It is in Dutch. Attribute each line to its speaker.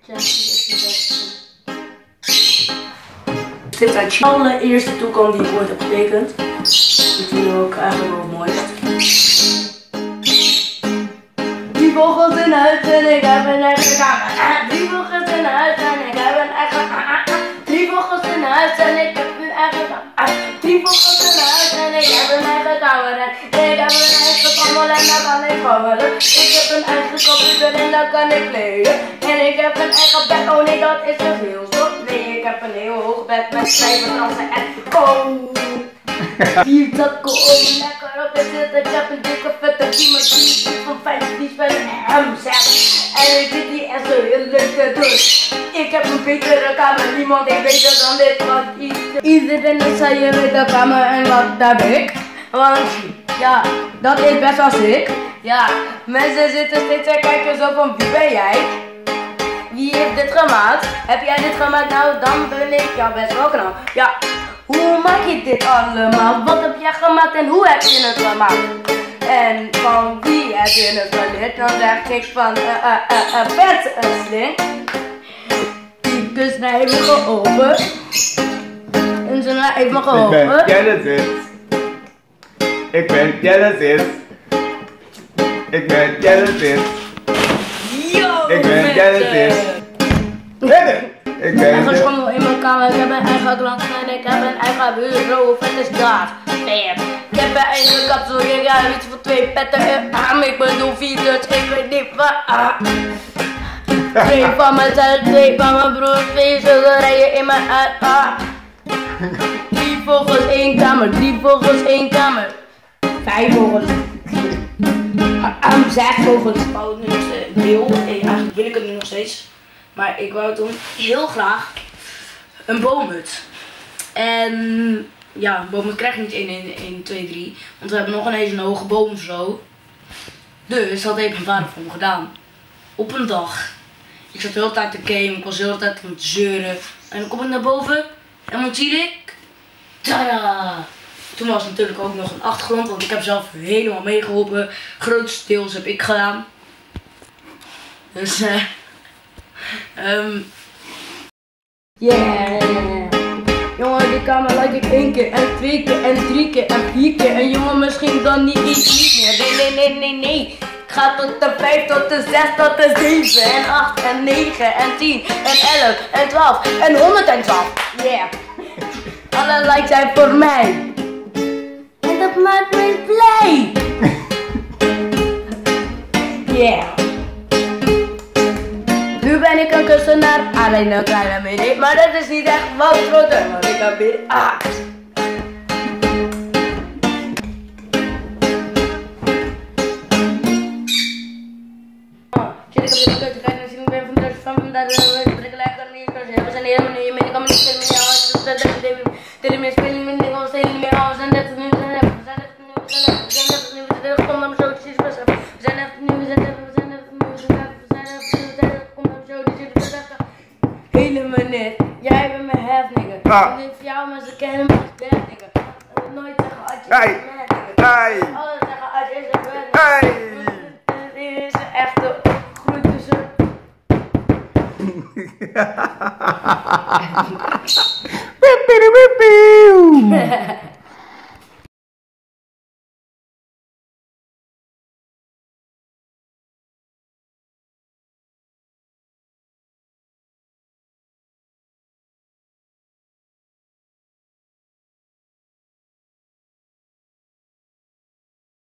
Speaker 1: Dit uit China. De allereerste toekomst die ik ooit heb getekend. Dat vind ik ook eigenlijk wel het mooist. Die vogels in huis en ik heb een eigen kamer. Die vogels in huis en ik heb een eigen kamer. Die vogels in huis en ik heb een eigen kamer. Die vogels in huis en ik heb een eigen kamer. Ik heb een eigen kamer en daar kan ik wandelen. Ik heb een eigen computer en daar kan ik plegen. En ik heb een eigen bed, oh nee dat is te veel. Stop, nee ik heb een heel hoog bed met 5 matrassen en Hier takken om lekker op te zitten. Ik heb een dikke vette prima die van 15 spellen en zeg. En ik vind die echt zo heel leuk te doen. Ik heb een betere kamer, niemand heeft beter dan dit. Want iedereen is aan je met de kamer en wat heb ik. Want ja, dat is best wel sick. Ja, mensen zitten steeds te kijken zo van wie ben jij? Wie heeft dit gemaakt? Heb jij dit gemaakt? Nou, dan ben ik jou best wel knap. Ja. Hoe maak je dit allemaal? Wat heb jij gemaakt en hoe heb je het gemaakt? En van wie heb je het geleerd? Dan zeg ik van vet sling. Die kus naar heeft me geholpen. En ze naar heeft me geholpen.
Speaker 2: Ik ben Genesis. Ik ben Genesis.
Speaker 1: Yo,
Speaker 2: ik ben Genesis. Ik ben
Speaker 1: eigen schommel in mijn kamer, ik heb een eigen klant en ik heb een eigen bureau, vet is dat. Bam. Ik heb een eigen kapsel, ik heb iets voor 2 petten. Ik bedoel 4, dus ik weet niet wat. 2 van mezelf, 2 van mijn broer, 2 schilderijen in mijn uit. 3 vogels, 1 kamer, 3 vogels, 1 kamer. 5 vogels. 6 vogels. Oh, nu is het deel. Eigenlijk wil ik het nu nog steeds. Maar ik wou toen heel graag een boomhut. En ja, een boomhut krijg je niet 1, 2, 3. Want we hebben nog ineens een hoge boom zo. Dus dat heeft mijn vader voor me gedaan. Op een dag. Ik zat de hele tijd te gamen, ik was de hele tijd aan het zeuren. En dan kom ik naar boven en wat zie ik? Tada! Toen was natuurlijk ook nog een achtergrond, want ik heb zelf helemaal meegeholpen. Grotendeels heb ik gedaan. Dus yeah. Jongen, die kamer like ik 1 keer en 2 keer en 3 keer en 4 keer. En jongen, misschien dan niet meer. Nee. Ik ga tot de 5, tot de 6, tot de 7 en 8 en 9 en 10 en 11 en 12 en 112. Yeah. Alle likes zijn voor mij. En dat maakt mij blij. Yeah. Nu ben ik een kunstenaar, alleen een kleine mini, maar dat is niet echt wat groter, want ik heb weer aard. Zit ik op de keuken te kijken en zie ik weer van de van dat we lekker niet kunnen zeggen. We zijn helemaal niet, ik kan me niet spelen met jou, dit is meer spelen met dingen, we zijn niet meer af, we zijn net nu, we zijn net kom naar me zo, het is best we zijn net nu, we zijn net helemaal niet. Jij bent mijn half nigga. En ik voor jou mensen kennen me als bad nigga. Nooit zeggen Adje is een bad nigga. Alles zeggen Adje is een bad nigga. Dit is een echte groei tussen. Wippie wippie.